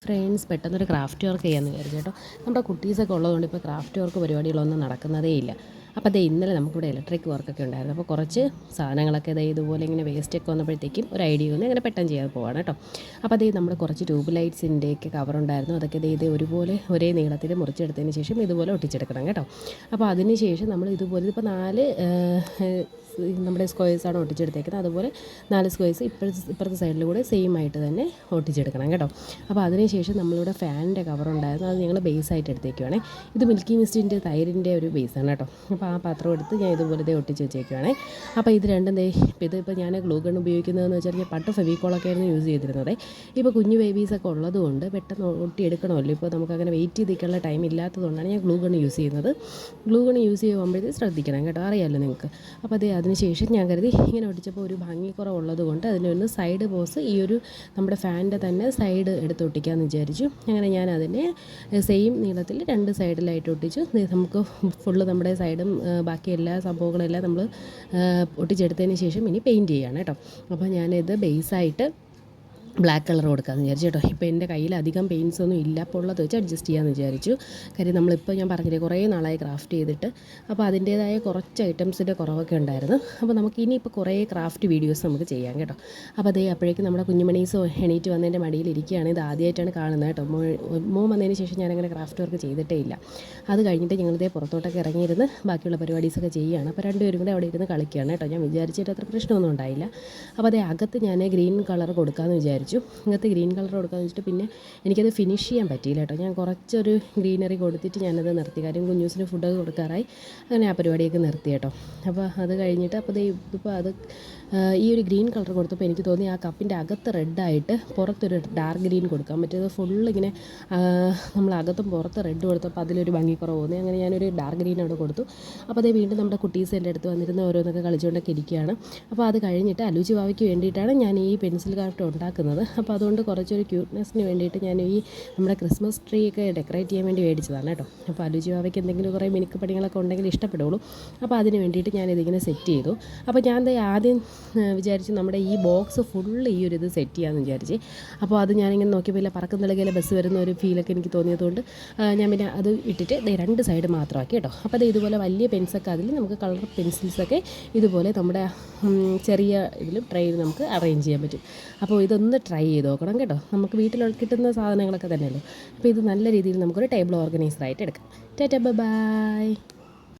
Friends പെട്ടെന്നൊരു craft work ചെയ്യാമെന്ന് വിചാരിച്ചു കേട്ടോ. നമ്മുടെ കുട്ടീസൊക്കെ ഉള്ളതുകൊണ്ട് ഇപ്പോൾ ക്രാഫ്റ്റ് വർക്ക് പരിപാടികളൊന്നും നടക്കുന്നതേ ഇല്ല. അപ്പോൾ അതേ ഇന്നലെ നമുക്കിവിടെ ഇലക്ട്രിക് വർക്കൊക്കെ ഉണ്ടായിരുന്നു. അപ്പോൾ കുറച്ച് സാധനങ്ങളൊക്കെ ഇതുപോലെ ഇങ്ങനെ വേസ്റ്റൊക്കെ വന്നപ്പോഴത്തേക്കും ഒരു ഐഡിയ വന്ന് അങ്ങനെ പെട്ടെന്ന് ചെയ്യാൻ പോവാണ് കേട്ടോ. അപ്പോൾ അതേ നമ്മുടെ കുറച്ച് ട്യൂബ് ലൈറ്റ്സിൻ്റെയൊക്കെ കവറുണ്ടായിരുന്നു. അതൊക്കെ ഇത് ഒരുപോലെ ഒരേ നീളത്തിൽ മുറിച്ചെടുത്തതിന് ശേഷം ഇതുപോലെ ഒട്ടിച്ചെടുക്കണം കേട്ടോ. അപ്പോൾ അതിന് ശേഷം നമ്മൾ ഇതുപോലെ ഇപ്പോൾ 4 നമ്മുടെ സ്ക്വയേഴ്സാണ് ഒട്ടിച്ചെടുത്തേക്കുന്നത്. അതുപോലെ 4 സ്ക്വയേഴ്സ് ഇപ്പുറത്തെ സൈഡിൽ കൂടെ സെയിം ആയിട്ട് തന്നെ ഒട്ടിച്ചെടുക്കണം കേട്ടോ. അപ്പോൾ അതിനുശേഷം നമ്മളിവിടെ ഫാനിൻ്റെ കവറുണ്ടായിരുന്നു. അത് ഞങ്ങൾ ബേസായിട്ട് എടുത്തേക്കുവാണേ. ഇത് മിൽക്കി മിസ്റ്റിൻ്റെ തൈരിൻ്റെ ഒരു ബേസാണ് കേട്ടോ. അപ്പോൾ ആ പാത്രം എടുത്ത് ഞാൻ ഇതുപോലെ ഒട്ടിച്ച് വെച്ചേക്കുവാണേ. അപ്പോൾ ഇത് രണ്ടും ഇതിപ്പോൾ ഞാൻ ഗ്ലൂ ഗൺ ഉപയോഗിക്കുന്നതെന്ന് വെച്ചാൽ ഞാൻ പണ്ട് ഫെവിക്കോളൊക്കെ ആയിരുന്നു യൂസ് ചെയ്തിരുന്നത്. ഇപ്പോൾ കുഞ്ഞു ബേബീസൊക്കെ ഉള്ളതുകൊണ്ട് പെട്ടെന്ന് ഒട്ടിയെടുക്കണമല്ലോ. ഇപ്പോൾ നമുക്കങ്ങനെ വെയിറ്റ് ചെയ്തിരിക്കാനുള്ള ടൈം ഇല്ലാത്തതുകൊണ്ടാണ് ഞാൻ ഗ്ലൂ ഗൺ യൂസ് ചെയ്യുന്നത്. ഗ്ലൂ ഗൺ യൂസ് ചെയ്യുമ്പോഴത്തേക്ക് ശ്രദ്ധിക്കണം കേട്ടോ, അറിയാമല്ലോ നിങ്ങൾക്ക്. അപ്പോൾ അതിനുശേഷം ഞാൻ കരുതി ഇങ്ങനെ ഒട്ടിച്ചപ്പോൾ ഒരു ഭംഗിക്കുറവുള്ളത് കൊണ്ട് അതിനൊന്ന് സൈഡ് ബോസ് ഈ ഒരു നമ്മുടെ ഫാനിൻ്റെ തന്നെ സൈഡ് എടുത്ത് ഒട്ടിക്കാമെന്ന് വിചാരിച്ചു. അങ്ങനെ ഞാൻ അതിനെ സെയിം നീളത്തിൽ 2 സൈഡിലായിട്ട് ഒട്ടിച്ചു. നമുക്ക് ഫുള്ള് നമ്മുടെ സൈഡും ബാക്കി എല്ലാ സംഭവങ്ങളെല്ലാം നമ്മൾ ഒട്ടിച്ചെടുത്തതിന് ശേഷം ഇനി പെയിൻറ്റ് ചെയ്യാണ് കേട്ടോ. അപ്പോൾ ഞാനിത് ബേസായിട്ട് ബ്ലാക്ക് കളർ കൊടുക്കാമെന്ന് വിചാരിച്ചു കേട്ടോ. ഇപ്പോൾ എൻ്റെ കയ്യിൽ അധികം പെയിൻറ്റ്സ് ഒന്നും ഇല്ല, അപ്പോൾ ഉള്ളത് വെച്ച് അഡ്ജസ്റ്റ് ചെയ്യാമെന്ന് വിചാരിച്ചു. കാര്യം നമ്മളിപ്പോൾ ഞാൻ പറഞ്ഞില്ലേ കുറേ നാളായി ക്രാഫ്റ്റ് ചെയ്തിട്ട്, അപ്പോൾ അതിൻ്റേതായ കുറച്ച് ഐറ്റംസിൻ്റെ കുറവൊക്കെ ഉണ്ടായിരുന്നു. അപ്പോൾ നമുക്ക് ഇനിയിപ്പോൾ കുറേ ക്രാഫ്റ്റ് വീഡിയോസ് നമുക്ക് ചെയ്യാം കേട്ടോ. അപ്പോൾ അപ്പോഴേക്കും നമ്മുടെ കുഞ്ഞുമണീസ് എണീറ്റ് വന്നതിൻ്റെ മടിയിൽ ഇരിക്കുകയാണ്. ഇത് ആദ്യമായിട്ടാണ് കാണുന്നത് കേട്ടോ. മോൻ വന്നതിന് ശേഷം ഞാനങ്ങനെ ക്രാഫ്റ്റ് വർക്ക് ചെയ്തിട്ടേ ഇല്ല. അത് കഴിഞ്ഞിട്ട് ഞങ്ങളിതേ പുറത്തോട്ടൊക്കെ ഇറങ്ങിയിരുന്ന് ബാക്കിയുള്ള പരിപാടീസൊക്കെ ചെയ്യുകയാണ്. അപ്പോൾ രണ്ടുപേരും കൂടെ അവിടെ ഇരുന്ന് കളിക്കുകയാണ് കേട്ടോ. ഞാൻ വിചാരിച്ചിട്ട് അത്ര പ്രശ്നമൊന്നും ഉണ്ടായില്ല. അപ്പോൾ അകത്ത് ഞാൻ ഗ്രീൻ കളർ കൊടുക്കാമെന്ന് വിചാരിച്ചു. ഇങ്ങനത്തെ ഗ്രീൻ കളർ കൊടുക്കാമെന്ന് വെച്ചിട്ട് പിന്നെ എനിക്കത് ഫിനിഷ് ചെയ്യാൻ പറ്റിയില്ല കേട്ടോ. ഞാൻ കുറച്ചൊരു ഗ്രീനറി കൊടുത്തിട്ട് ഞാനത് നിർത്തി. കാര്യം കുഞ്ഞൂസിന് ഫുഡൊക്കെ കൊടുക്കാറായി. അങ്ങനെ ആ പരിപാടിയൊക്കെ നിർത്തി കേട്ടോ. അപ്പോൾ അത് കഴിഞ്ഞിട്ട് അപ്പോൾ ഇതിപ്പോൾ ഈ ഒരു ഗ്രീൻ കളർ കൊടുത്തപ്പോൾ എനിക്ക് തോന്നി ആ കപ്പിൻ്റെ അകത്ത് റെഡായിട്ട് പുറത്തൊരു ഡാർക്ക് ഗ്രീൻ കൊടുക്കാൻ പറ്റിയത്. ഫുള്ളിങ്ങനെ നമ്മളകത്തും പുറത്ത് റെഡ് കൊടുത്തപ്പോൾ അതിലൊരു ഭംഗിക്കുറവ് തോന്നി. അങ്ങനെ ഞാനൊരു ഡാർക്ക് ഗ്രീൻ അവിടെ കൊടുത്തു. അപ്പോൾ വീണ്ടും നമ്മുടെ കുട്ടീസ് എൻ്റെ അടുത്ത് വന്നിരുന്ന് ഓരോന്നൊക്കെ കളിച്ചുകൊണ്ടൊക്കെ ഇരിക്കുകയാണ്. അപ്പോൾ അത് കഴിഞ്ഞിട്ട് അലൂച്ചി വാവയ്ക്ക് വേണ്ടിയിട്ടാണ് ഞാൻ ഈ പെൻസിൽ ക്രാഫ്റ്റ് ഉണ്ടാക്കുന്നത്. അപ്പോൾ അതുകൊണ്ട് കുറച്ചൊരു ക്യൂട്ട്നെസ്സിന് വേണ്ടിയിട്ട് ഞാൻ ഈ നമ്മുടെ ക്രിസ്മസ് ട്രീ ഒക്കെ ഡെക്കറേറ്റ് ചെയ്യാൻ വേണ്ടി മേടിച്ചതാണ് കേട്ടോ. അപ്പോൾ അലൂച്ചി വാവയ്ക്ക് എന്തെങ്കിലും കുറേ മിനുക്ക് പണികളൊക്കെ ഉണ്ടെങ്കിൽ ഇഷ്ടപ്പെടുള്ളൂ. അപ്പോൾ അതിന് വേണ്ടിയിട്ട് ഞാനിതിങ്ങനെ സെറ്റ് ചെയ്തു. അപ്പോൾ ഞാൻ ആദ്യം വിചാരിച്ച് നമ്മുടെ ഈ ബോക്സ് ഫുള്ള് ഈ ഒരു ഇത് സെറ്റ് ചെയ്യാമെന്ന് വിചാരിച്ച്. അപ്പോൾ അത് ഞാനിങ്ങനെ നോക്കിയപ്പോൾ ഇല്ല പറക്കുന്ന നിലകയിലെ ബസ് വരുന്ന ഒരു ഫീലൊക്കെ എനിക്ക് തോന്നിയതുകൊണ്ട് ഞാൻ പിന്നെ അത് ഇട്ടിട്ട് 2 സൈഡ് മാത്രമാക്കി കേട്ടോ. അപ്പോൾ ഇതുപോലെ വലിയ പെൻസൊക്കെ അതിൽ നമുക്ക് കളർ പെൻസിൽസൊക്കെ ഇതുപോലെ നമ്മുടെ ചെറിയ ഇതിലും ട്രൈയിൽ നമുക്ക് അറേഞ്ച് ചെയ്യാൻ പറ്റും. അപ്പോൾ ഇതൊന്ന് ട്രൈ ചെയ്ത് നോക്കണം കേട്ടോ. നമുക്ക് വീട്ടിൽ കിട്ടുന്ന സാധനങ്ങളൊക്കെ തന്നെയല്ലോ. അപ്പോൾ ഇത് നല്ല രീതിയിൽ നമുക്കൊരു ടേബിൾ ഓർഗനൈസറായിട്ട് എടുക്കാം. Tata bye.